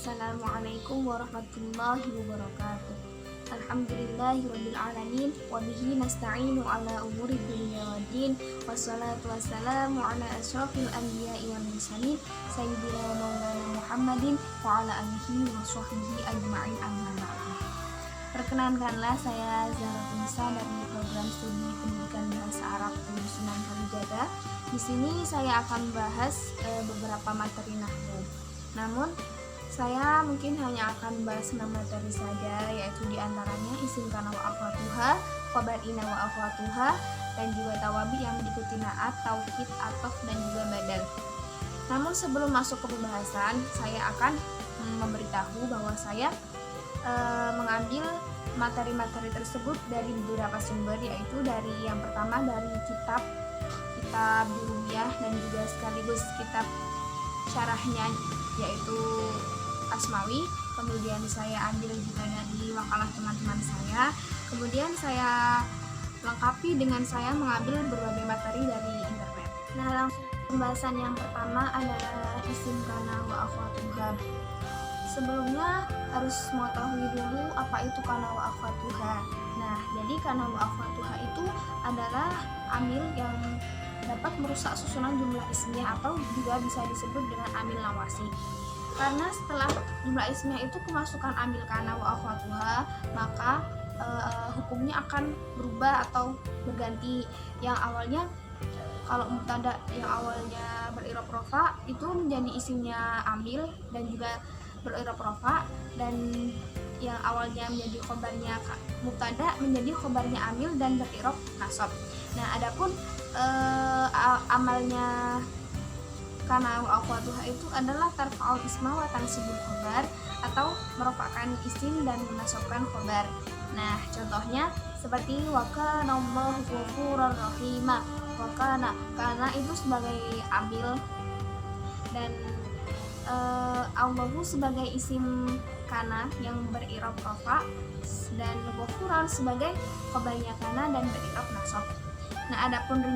Assalamualaikum warahmatullahi wabarakatuh. Alhamdulillahirabbil alamin wa bihi nasta'inu ala umuri dunya waddin. Wassalatu wassalamu ala asyrafil anbiya'i wal mursalin sayyidina wa maulana Muhammadin wa ala alihi wa sahbihi ajma'in amma ba'du. Perkenankanlah, saya Zahra Tunisa dari program studi pendidikan bahasa Arab Sunan Kalijaga. Di sini saya akan bahas beberapa materi nahwu. Namun saya mungkin hanya akan bahas 6 materi saja, yaitu diantaranya isim kana wa akhwatuha, khobar ina wa akhwatuha, dan juga tawabi yang diikuti naat, taukid, atof, dan juga badal. Namun sebelum masuk ke pembahasan, saya akan memberitahu bahwa saya mengambil materi-materi tersebut dari beberapa sumber, yaitu dari yang pertama dari kitab Durumiyah dan juga sekaligus kitab syarahnya yaitu Asmawi. Kemudian saya ambil juga dari wakalah teman-teman saya. Kemudian saya lengkapi dengan saya mengambil berbagai materi dari internet. Nah, langsung pembahasan yang pertama adalah isim kana wa akhwatuha. Sebelumnya harus mengetahui dulu apa itu kana wa akhwatuha. Nah, jadi kana wa akhwatuha itu adalah amil yang dapat merusak susunan jumlah ismiyah atau juga bisa disebut dengan amil nawasi. Karena setelah jumlah ismiyah itu kemasukan amil kana wa akhwatuha, maka hukumnya akan berubah atau berganti. Yang awalnya kalau mubtada yang awalnya berirob rofa itu menjadi isimnya amil dan juga berirob rofa, dan yang awalnya menjadi khobarnya mubtada menjadi khobarnya amil dan berirob nasab. Nah, adapun amalnya kana wa akhwatuha itu adalah tarfa'ul isma wa tansibul khobar, atau merupakan isim dan menasabkan khobar. Nah, contohnya seperti wa kana Allahu ghafurur rahima. Wa kana itu sebagai amil dan Allahu sebagai isim kana yang berirob rafa, dan ghafuran sebagai khobarnya kana dan berirob nasab. Nah, adapun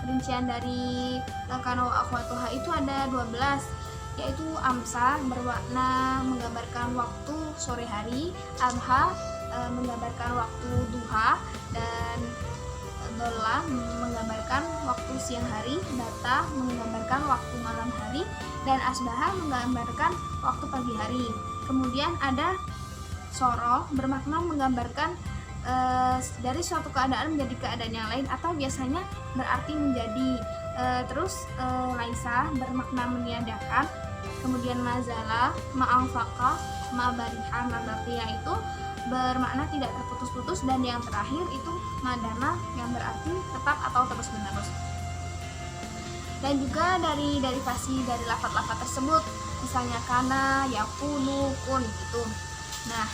rincian dari kana wa akhwatuha itu ada 12, yaitu amsa bermakna menggambarkan waktu sore hari, adha menggambarkan waktu duha, dan dola menggambarkan waktu siang hari, data menggambarkan waktu malam hari, dan asbaha menggambarkan waktu pagi hari. Kemudian ada soro bermakna menggambarkan dari suatu keadaan menjadi keadaan yang lain, atau biasanya berarti menjadi. Terus laisa bermakna meniadakan. Kemudian mazala, ma'anfaqa, ma'bariha, ma'baqiya itu bermakna tidak terputus-putus, dan yang terakhir itu madama yang berarti tetap atau terus-menerus. Dan juga dari derivasi dari lafaz-lafaz tersebut, misalnya kana, yakunu, kun gitu. Nah,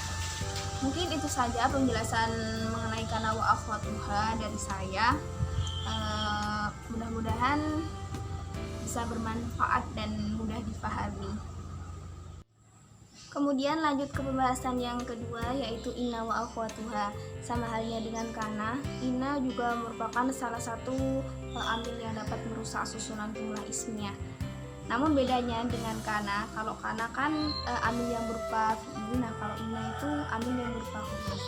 mungkin itu saja penjelasan mengenai kana wa akhwatuha dari saya. Mudah-mudahan bisa bermanfaat dan mudah difahami. Kemudian lanjut ke pembahasan yang kedua, yaitu inna wa akhwatuha. Sama halnya dengan kana, inna juga merupakan salah satu amil yang dapat merusak susunan jumlah ismiyah. Namun bedanya dengan kana, kalau kana kan amil yang berupa fi'il, nah kalau inna itu amil yang berupa huruf.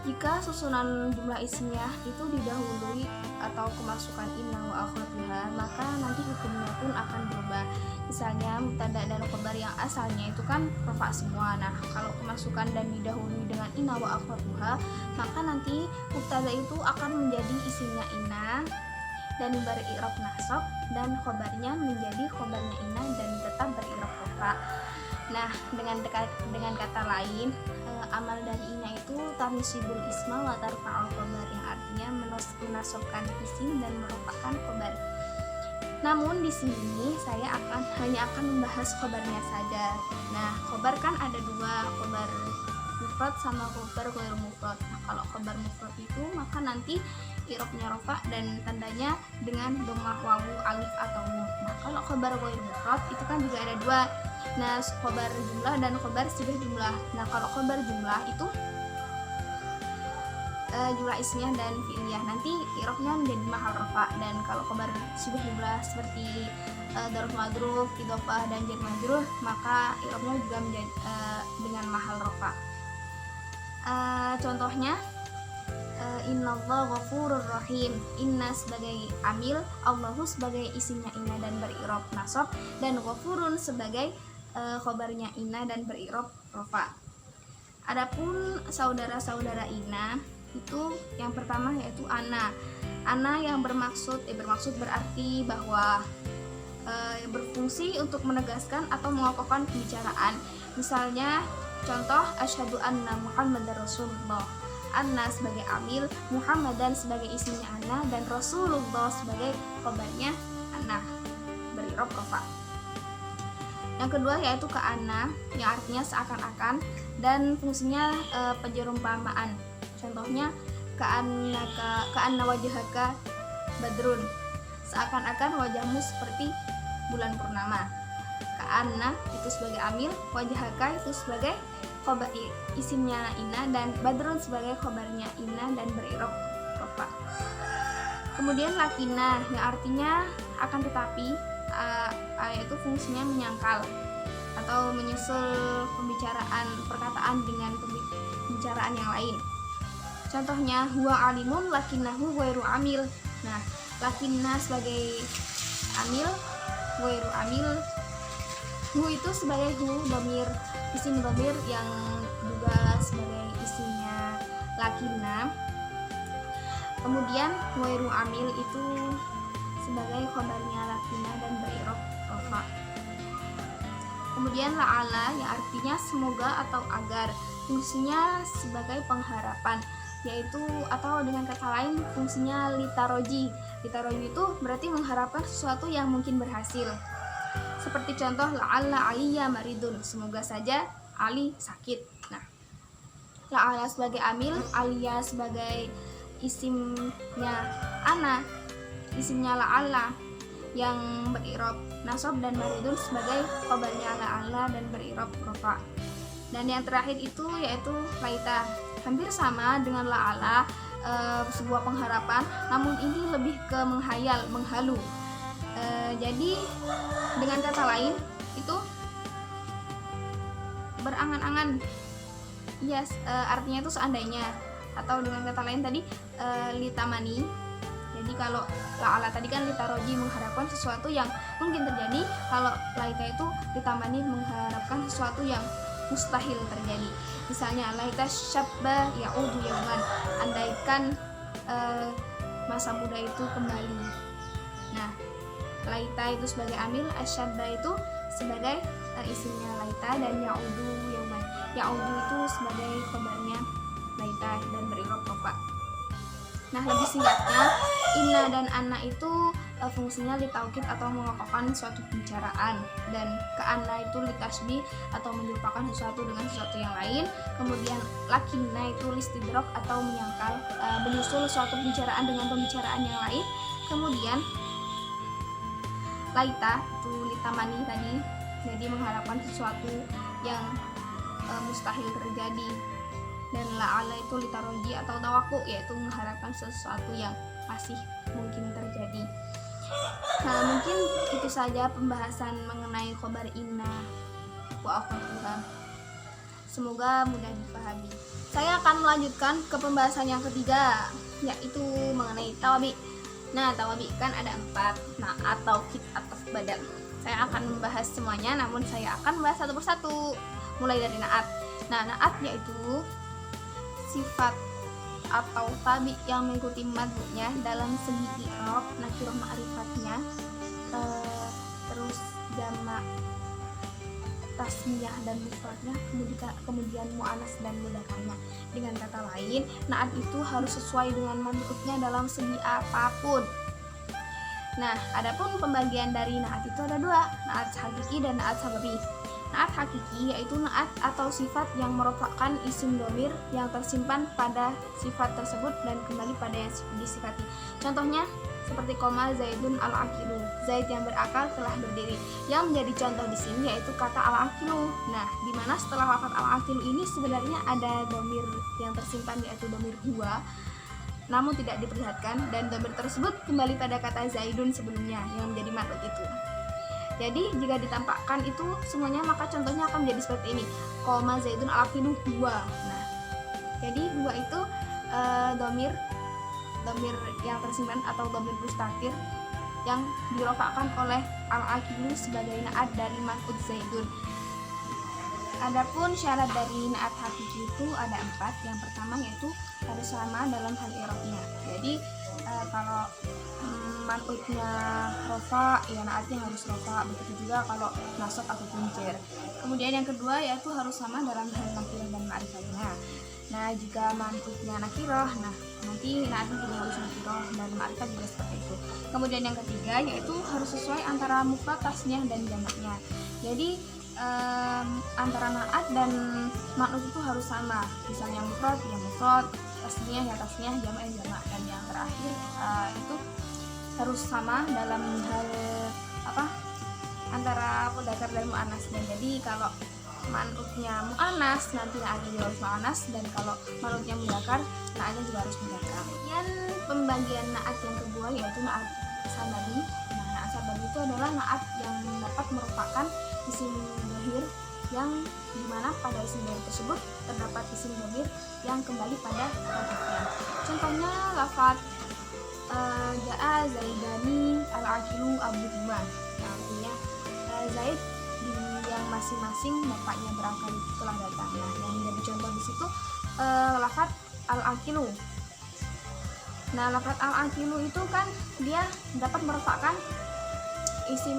Jika susunan jumlah ismiyah itu didahului atau kemasukan inna wa akhwatuha, maka nanti hukumnya pun akan berubah. Misalnya mubtada dan khobar yang asalnya itu kan rafa semua. Nah, kalau kemasukan dan didahului dengan inna wa akhwatuha, maka nanti mubtada itu akan menjadi isimnya inna dan beri'rab nasab, dan khobarnya menjadi khobarnya inna dan tetap beri'rab rafa. Nah, dengan kata lain, amal dari inna itu tansibul isma wa tarfa'ul khobar, yang artinya menasabkan isim dan merupakan khobar. Namun di sini saya hanya akan membahas khobarnya saja. Nah, khobar kan ada dua, khobar mufrad sama khobar ghairu mufrad. Nah, kalau khobar mufrad itu maka nanti i'rabnya rafa dan tandanya dengan dhammah wawu, alif atau nun. Nah, kalau khobar ghairu mufrad itu kan juga ada dua. Nah, khobar jumlah dan khobar sibah jumlah. Nah, kalau khobar jumlah itu jumlah ismiyah dan fi'liyah. Nanti i'rabnya menjadi mahal rafa. Dan kalau khabar syibh jumlah seperti dzarf madruf, idhofah dan jar majrur, maka i'rabnya juga menjadi dengan mahal rafa. Contohnya innallaha ghafurur rahim. Inna sebagai amil, Allahu sebagai isimnya inna dan beri'rab nasab, dan ghafurun sebagai khobarnya inna dan beri'rab rafa. Adapun saudara-saudara inna itu yang pertama yaitu ana. Ana yang bermaksud berarti bahwa berfungsi untuk menegaskan atau mengokohkan pembicaraan. Misalnya contoh asyhadu anna Muhammadar Rasulullah. Anna sebagai amil, Muhammadan sebagai isimnya ana, dan Rasulullah sebagai khabarnya ana, beri'rab rafa. Yang kedua yaitu ka'anna yang artinya seakan-akan dan fungsinya penjerumpamaan. Contohnya ka'anna wajhaka badrun, seakan-akan wajahmu seperti bulan purnama. Ka'anna itu sebagai amil, wajhaka itu sebagai khobar isimnya inna, dan badrun sebagai khobarnya inna dan beri'rab rafa. Kemudian lakina yang artinya akan tetapi, yaitu fungsinya menyangkal atau menyusul perkataan dengan pembicaraan yang lain. Contohnya huwa alimun lakinnahu ghairu amil. Nah, lakinna sebagai amil, ghairu amil. Hu itu sebagai dhamir, isim dhamir yang juga sebagai isimnya lakinna. Kemudian ghairu amil itu sebagai khabarnya lakinna dan beri'rab rafa. Kemudian la'ala yang artinya semoga atau agar, fungsinya sebagai pengharapan, yaitu atau dengan kata lain fungsinya litaroji. Litaroji itu berarti mengharapkan sesuatu yang mungkin berhasil. Seperti contoh la'alla aliyya maridun, semoga saja Ali sakit. Nah, la'ala sebagai amil, aliyya sebagai isimnya ana, isimnya la'alla yang beri'rab nasab, dan maridun sebagai khabarnya la'alla dan beri'rab rafa. Dan yang terakhir itu yaitu laita, hampir sama dengan la'ala, sebuah pengharapan, namun ini lebih ke menghayal, menghalu. Jadi dengan kata lain itu berangan-angan, yes, artinya itu seandainya, atau dengan kata lain tadi litamani. Jadi kalau la'ala tadi kan litaroji, mengharapkan sesuatu yang mungkin terjadi. Kalau laita itu litamani, mengharapkan sesuatu yang mustahil terjadi. Misalnya laita syabba ya'udu yauman, andaikan masa muda itu kembali. Nah, laita itu sebagai amil, asyabba itu sebagai isimnya laita, dan ya'udu yauman, ya'udu itu sebagai khabarnya laita dan beri'rab rafa. Nah, lebih singkatnya, inna dan anna itu fungsinya litaukid atau mengokohkan suatu pembicaraan, dan ka'anna itu litasbih atau menyerupakan sesuatu dengan sesuatu yang lain. Kemudian lakinna itu listidrok atau menyangkal, menyusul suatu pembicaraan dengan pembicaraan yang lain. Kemudian laita itu litamani tadi, jadi mengharapkan sesuatu yang mustahil terjadi. Dan la'ala itu litaroji atau tawaku, yaitu mengharapkan sesuatu yang masih mungkin terjadi. Nah, mungkin itu saja pembahasan mengenai khobar inna wa akhwatuha. Semoga mudah dipahami. Saya akan melanjutkan ke pembahasan yang ketiga, yaitu mengenai tawabi. Nah, tawabi kan ada 4, nah atau kit atau badan. Saya akan membahas semuanya, namun saya akan membahas satu persatu, mulai dari naat. Nah, naat yaitu sifat atau tabi yang mengikuti madhunya dalam segi i'rab, nakirah ma'rifatnya, terus jamak tasmiyah dan mufradnya, kemudian mu'annas dan mudzakarnya. Dengan kata lain, naat itu harus sesuai dengan madhutnya dalam segi apapun. Nah, adapun pembagian dari naat itu ada 2, naat hakiki dan naat sababi. Naat hakiki yaitu naat atau sifat yang merofakkan isim domir yang tersimpan pada sifat tersebut dan kembali pada yang disifati. Contohnya seperti koma Zaidun al-aqilu, Zaid yang berakal telah berdiri. Yang menjadi contoh di sini yaitu kata al-aqilu. Nah, di mana setelah lafaz al-aqilu ini sebenarnya ada domir yang tersimpan yaitu domir huwa, namun tidak diperlihatkan, dan domir tersebut kembali pada kata Zaidun sebelumnya yang menjadi man'ut itu. Jadi jika ditampakkan itu semuanya, maka contohnya akan menjadi seperti ini. Koma Zaidun al-aqilu huwa. Nah, jadi huwa itu domir yang tersimpan atau domir mustatir yang dirofakkan oleh al-aqilu sebagai naat dari man'ut Zaidun. Adapun syarat dari naat hakiki itu ada 4. Yang pertama yaitu harus sama dalam hal i'rabnya. Jadi kalau man'utnya rofa, ya naatnya harus rofa. Begitu juga kalau nasab ataupun jar. Kemudian yang kedua yaitu harus sama dalam hal nakirah dan ma'rifatnya. Nah, jika man'utnya nakirah, nah nanti naatnya juga harus nakirah dan ma'rifat juga seperti itu. Kemudian yang ketiga yaitu harus sesuai antara mufrad, tasniyah dan jamaknya. Jadi antara naat dan man'ut itu harus sama. Misalnya mufrad ya mufrad, tasniyah ya tasniyah, jamak ya jamak, dan yang terakhir itu harus sama dalam hal antara mudzakkar dan muannasnya. Jadi kalau man'utnya muannas nanti naatnya juga harus muannas, dan kalau man'utnya mudzakkar naatnya juga harus mudzakkar. Kemudian pembagian naat yang kedua yaitu naat sababi. Nah, naat sababi itu adalah naat yang dapat merupakan isim dhamir yang dimana pada isim dhamir tersebut terdapat isim dhamir yang kembali pada objeknya. Contohnya lafaz ja'a Zaidani al-aqilu abuhuma. Nah, artinya Zaid yang masing-masing bapaknya berakal itu telah datang. Nah, yang menjadi contoh di situ lafaz al-aqilu. Nah, lafaz al-aqilu itu kan dia dapat merupakan isim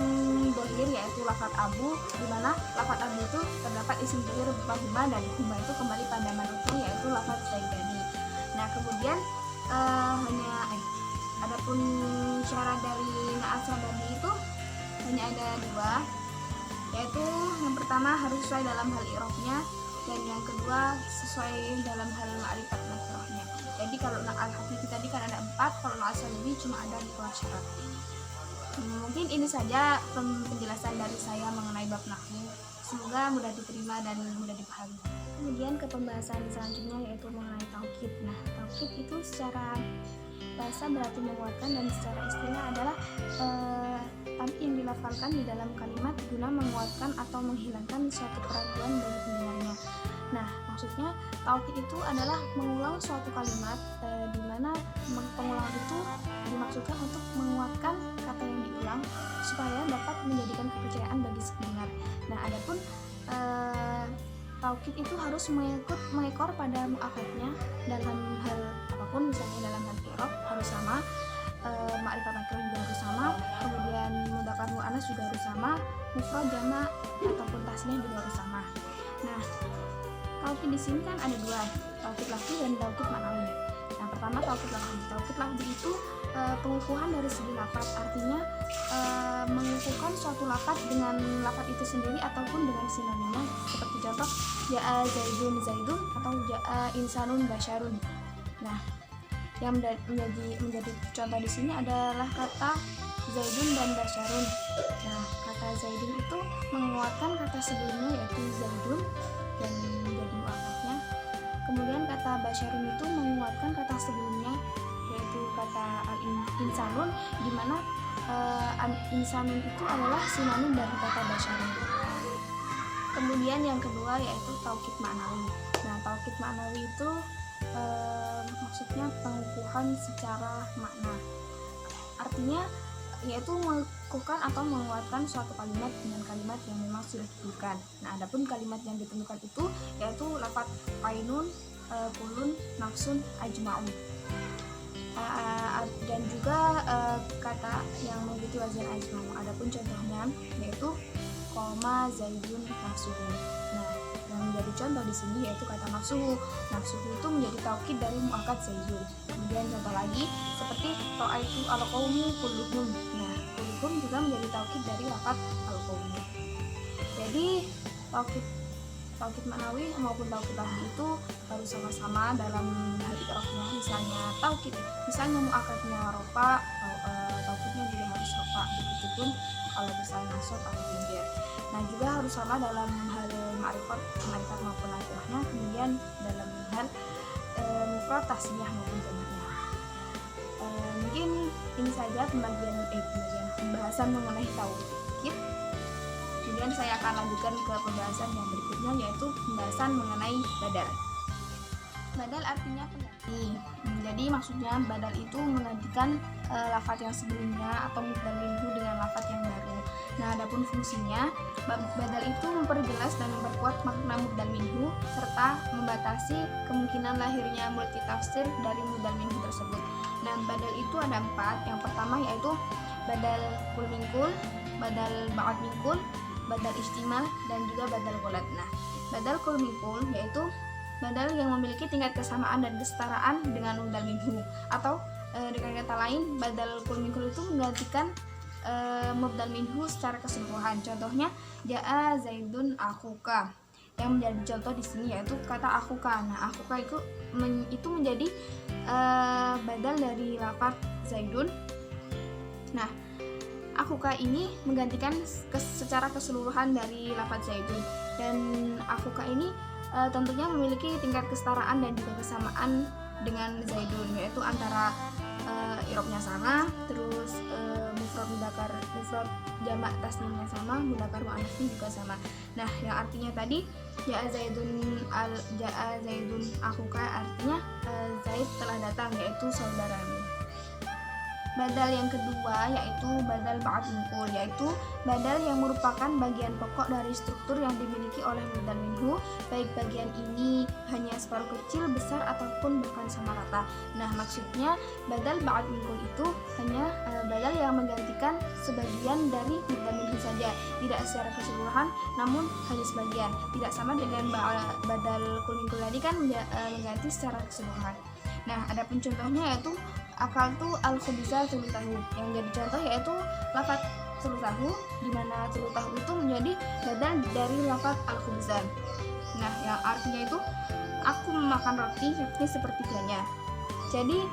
dhamir yaitu lafaz abu, di mana lafaz abu itu terdapat isim dhamir berupa huma, dan huma itu kembali pada man'utnya yaitu lafaz Zaidani. Nah, kemudian adapun syarat dari naat sababi itu hanya ada 2, yaitu yang pertama harus sesuai dalam hal i'rabnya, dan yang kedua sesuai dalam hal ma'rifat nakirahnya. Jadi kalau naat hakiki tadi kan ada 4, kalau naat sababi cuma ada 2 syarat. Mungkin ini saja penjelasan dari saya mengenai bab nahwu. Semoga mudah diterima dan mudah dipahami. Kemudian ke pembahasan selanjutnya yaitu mengenai taukid. Nah, taukid itu secara bahasa berarti menguatkan, dan secara istilah adalah taukid yang dilafalkan di dalam kalimat guna menguatkan atau menghilangkan suatu keraguan dari pendengarnya. Nah, maksudnya taukid itu adalah mengulang suatu kalimat di mana pengulangan itu dimaksudkan untuk menguatkan kata yang diulang supaya dapat menjadikan kepercayaan bagi si pendengar. Nah, adapun taukid itu harus mengekor pada mu'akkadnya dalam hal apapun, misalnya dalam hal i'rab harus sama, ma'rifat nakirah juga harus sama, kemudian mudzakkar muannats juga harus sama, mufrad jamak ataupun tasniyah juga harus sama. Nah, taukid di sini kan ada 2, taukid lafzi dan taukid ma'nawi. Yang pertama taukid lafzi. Taukid lafzi itu pengukuhan dari segi lafaz, artinya mengukuhkan suatu lafaz dengan lafaz itu sendiri ataupun dengan sinonimnya, seperti contoh ja'a Zaidun Zaidun atau ja'a insanun basyarun. Nah, yang menjadi contoh di sini adalah kata Zaidun dan basyarun. Nah, kata Zaidun itu menguatkan kata sebelumnya yaitu Zaidun dan menjadi mu'akkadnya. Kemudian kata basyarun itu menguatkan kata sebelumnya yaitu kata al-insanun, di mana insanun itu adalah sinonim dari kata basyarun. Kemudian yang kedua yaitu taukid ma'nawi. Nah, taukid ma'nawi itu maksudnya pengukuhan secara makna. Artinya yaitu mengukuhkan atau menguatkan suatu kalimat dengan kalimat yang memang sudah ditentukan. Nah, adapun kalimat yang ditentukan itu yaitu lafaz ainun, kulun, nafsun, ajma'un. Dan juga kata yang mengikuti wazan ajma'un. Adapun contohnya yaitu koma Zaidun nafsuhu. Nah, yang menjadi contoh di sini yaitu kata nafsuhu. Nafsuhu itu menjadi taukid dari muakkad Zaidun. Kemudian contoh lagi seperti ra'aitu al-qaumu kulluhum. Nah, kulluhum juga menjadi taukid dari lafaz al-qaumu. Jadi taukid ma'nawi maupun taukid lafzi itu harus sama-sama dalam hal i'rabnya. Misalnya taukid, misalnya mu'akkadnya rofa, taukidnya juga harus rofa. Begitupun kalau misalnya nasab atau jar. Nah, juga harus sama dalam hal ma'rifat maupun nakirahnya. Kemudian dalam hal mufrad, tasniyah maupun jamaknya. Mungkin ini saja pembahasan mengenai taukid. Kemudian saya akan lanjutkan ke pembahasan yang berikutnya, yaitu pembahasan mengenai badal. Badal artinya pengganti. Jadi maksudnya badal itu menggantikan lafaz yang sebelumnya atau mubdal minhu dengan lafaz yang baru. Nah, adapun fungsinya, badal itu memperjelas dan memperkuat makna mubdal minhu serta membatasi kemungkinan lahirnya multitafsir dari mubdal minhu tersebut. Nah, badal itu ada 4. Yang pertama yaitu badal kul min kul, badal ba'd min kul, badal istimal, dan juga badal ghalat. Nah, badal kul min kul yaitu badal yang memiliki tingkat kesamaan dan kesetaraan dengan mubdal minhu, atau dengan kata lain, badal kul min kul itu menggantikan mubdal minhu secara keseluruhan. Contohnya jaa zaidun akhuka. Yang menjadi contoh di sini yaitu kata akhuka. Nah, akhuka itu menjadi badal dari lafaz zaidun. Nah, akhuka ini menggantikan secara keseluruhan dari lafaz zaidun, dan akhuka ini tentunya memiliki tingkat kesetaraan dan juga kesamaan dengan zaidun, yaitu antara i'rabnya sama, terus mufrad jamak tasniyahnya sama, mudzakkar muannats juga sama. Nah, yang artinya tadi jaa zaidun akhuka artinya Zaid telah datang, yaitu saudaramu. Badal yang kedua yaitu badal ba'd min kul, yaitu badal yang merupakan bagian pokok dari struktur yang dimiliki oleh mubdal minhu, baik bagian ini hanya separuh kecil, besar, ataupun bahkan sama rata. Nah, maksudnya badal ba'd min kul itu hanya badal yang menggantikan sebagian dari mubdal minhu saja, tidak secara keseluruhan, namun hanya sebagian. Tidak sama dengan badal kul min kul tadi kan mengganti secara keseluruhan. Nah, adapun contohnya yaitu akaltu al-khubza tulutahu. Yang jadi contoh yaitu lafaz tulutahu, di mana tulutahu itu menjadi badal dari lafaz al-khubza. Nah, yang artinya itu aku memakan roti sepertiganya. Jadi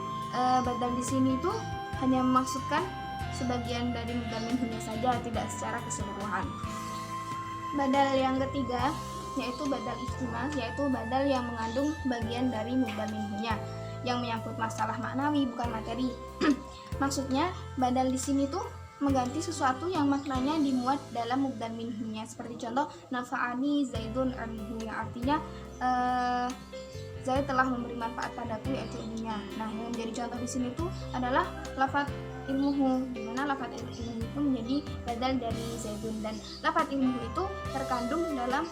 badal di sini itu hanya memaksudkan sebagian dari mubdal minhunya saja, tidak secara keseluruhan. Badal yang ketiga yaitu badal istimal, yaitu badal yang mengandung bagian dari mubdal minhunya yang menyangkut masalah maknawi, bukan materi. Maksudnya badal di sini tuh mengganti sesuatu yang maknanya dimuat dalam mubdal minhunya, seperti contoh nafa'ani zaidun ilmuhu, yang artinya Zaid telah memberi manfaat padaku, yaitu ilmunya. Nah, yang menjadi contoh di sini tuh adalah lafaz ilmuhu, di mana lafaz ilmuhu itu menjadi badal dari zaidun, dan lafaz ilmuhu itu terkandung dalam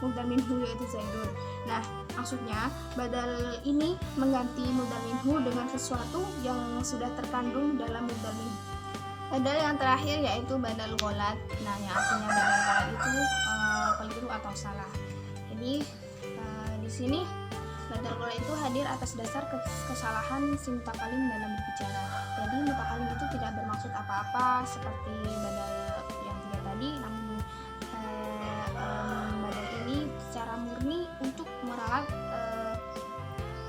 mubdal minhu, yaitu zaidun. Nah, maksudnya badal ini mengganti mubdal minhu dengan sesuatu yang sudah terkandung dalam mubdal minhu. Badal yang terakhir yaitu badal ghalat. Nah, yang artinya badal ghalat itu keliru atau salah. Jadi di sini badal ghalat itu hadir atas dasar kesalahan si mutakalim dalam berbicara. Jadi mutakalim itu tidak bermaksud apa-apa seperti badal yang tiga tadi, namun badal ini secara murni untuk meralat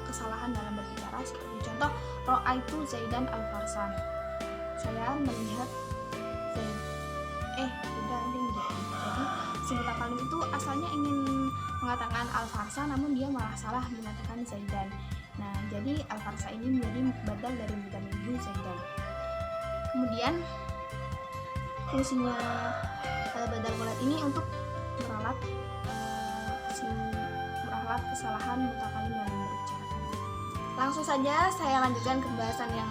kesalahan dalam berbicara, seperti contoh ra'aitu zaidan al-farsan. Saya melihat Zaid. Jadi si mutakalim itu asalnya ingin mengatakan al-farsa, namun dia malah salah mengatakan zaidan. Nah, jadi al-farsa ini menjadi badal dari mubdal minhu zaidan. Kemudian fungsinya badal ghalat ini untuk meralat kesalahan mutakalim dalam berbicara. Langsung saja saya lanjutkan ke pembahasan yang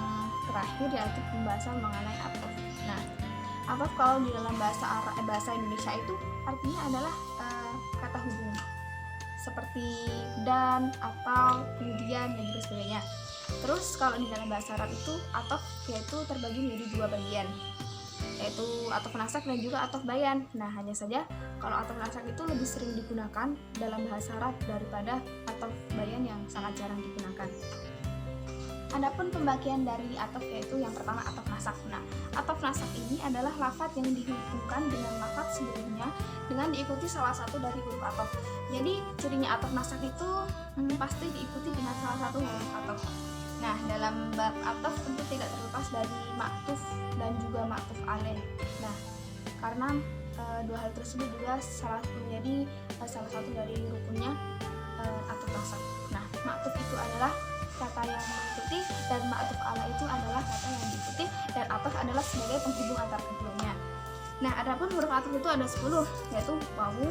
terakhir, yaitu pembahasan mengenai ataf. Nah, ataf kalau di dalam bahasa Indonesia itu artinya adalah kata hubung, seperti dan, atau, kemudian, dan juga sebagainya. Terus kalau di dalam bahasa Arab itu ataf yaitu terbagi menjadi dua bagian, yaitu ataf nasak dan juga ataf bayan. Nah, hanya saja kalau ataf nasak itu lebih sering digunakan dalam bahasa Arab daripada ataf bayan yang sangat jarang digunakan. Adapun pembagian dari ataf yaitu yang pertama ataf nasak. Nah, Ataf nasab ini adalah lafadz yang dihubungkan dengan lafadz sebelumnya dengan diikuti salah satu dari huruf ataf. Jadi cirinya ataf nasab itu pasti diikuti dengan salah satu huruf ataf. Nah, dalam bab ataf tentu tidak terlepas dari maktuf dan juga maktuf alaih. Nah, karena dua hal tersebut juga menjadi salah satu dari rukunnya ataf nasab. Nah, maktuf itu adalah kata yang mengikuti dan ma'tuf ala itu adalah kata yang diikuti, dan ataf adalah sebagai penghubung antar keduanya. Nah, adapun huruf ataf itu ada 10, yaitu wawu,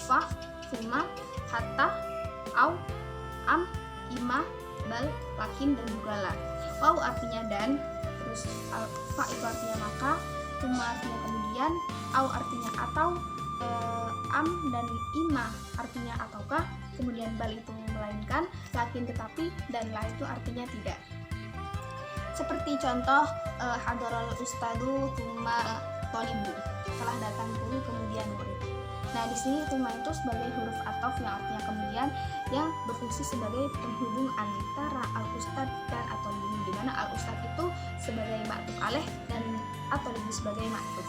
fa, summa, hatta, au, am, ima, bal, lakin, dan juga la. Wawu artinya dan, terus fa itu artinya maka, summa artinya kemudian, au artinya atau, am dan ima artinya ataukah, kemudian bal itu melainkan, lakin tetapi, dan la itu artinya tidak. Seperti contoh hadarul ustadu tuma tolibu, telah datang guru kemudian murid. Nah, di sini tuma itu sebagai huruf ataf yang artinya kemudian, yang berfungsi sebagai penghubung antara al ustad dan atolibu, di mana al ustad itu sebagai ma'tuf alaih dan atolibu sebagai ma'tuf.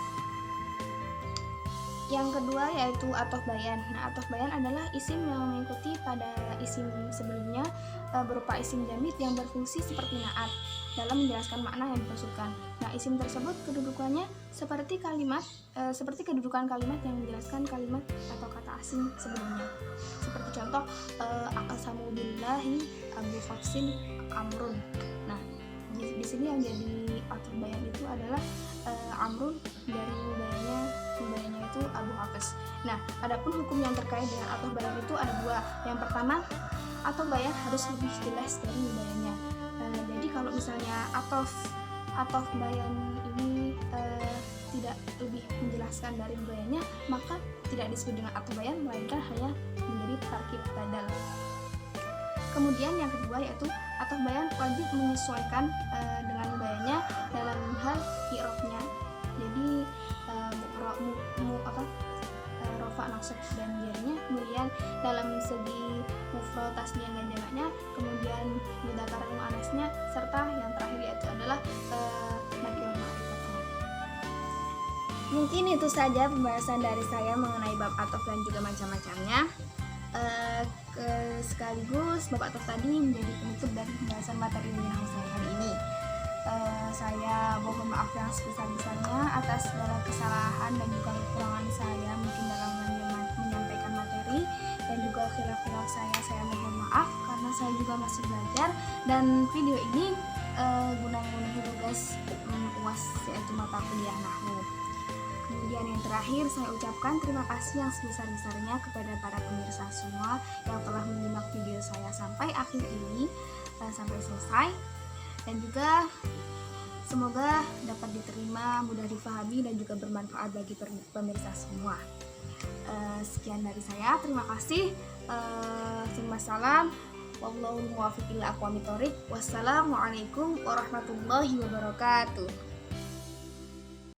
Yang kedua yaitu ataf bayan. Nah, ataf bayan adalah isim yang mengikuti pada isim sebelumnya berupa isim jamid yang berfungsi seperti naat dalam menjelaskan makna yang dimaksudkan. Nah, isim tersebut kedudukannya seperti kedudukan kalimat yang menjelaskan kalimat atau kata asing sebelumnya. Seperti contoh aqsamu billahi abu hafsin amrun. Nah, di sini yang jadi ataf bayan itu adalah amrun, dari mubahnya itu Abu Hafiz. Nah, adapun hukum yang terkait dengan ataf bayan itu ada dua. Yang pertama, ataf bayan harus lebih jelas dari mubahnya. Jadi kalau misalnya ataf bayan ini tidak lebih menjelaskan dari mubahnya, maka tidak disebut dengan ataf bayan, melainkan hanya menjadi tarkib badal. Kemudian yang kedua yaitu ataf bayan wajib menyesuaikan dengan mubahnya dalam hal i'rabnya. Jadi rofa, nasab, dan jarnya, kemudian dalam segi mufrad, tasniah, dan jamaknya, kemudian mudzakkar muannasnya, serta yang terakhir yaitu adalah nakirah ma'rifatnya. Mungkin itu saja pembahasan dari saya mengenai bab ataf dan juga macam-macamnya. Sekaligus bab ataf tadi menjadi penutup dari pembahasan materi yang saya kali ini. Saya mohon maaf yang sebesar-besarnya atas segala kesalahan dan juga kekurangan saya mungkin dalam menyampaikan materi, dan juga khilaf-khilaf saya mohon maaf karena saya juga masih belajar, dan video ini guna memenuhi tugas UAS yaitu mata kuliah nahwu. Kemudian yang terakhir saya ucapkan terima kasih yang sebesar-besarnya kepada para pemirsa semua yang telah menyimak video saya sampai akhir ini, sampai selesai, dan juga semoga dapat diterima, mudah difahami, dan juga bermanfaat bagi pemirsa semua. Sekian dari saya, terima kasih. Wassalam, wallahu muwaffiq ila aqwamit thoriq. Wassalamualaikum warahmatullahi wabarakatuh.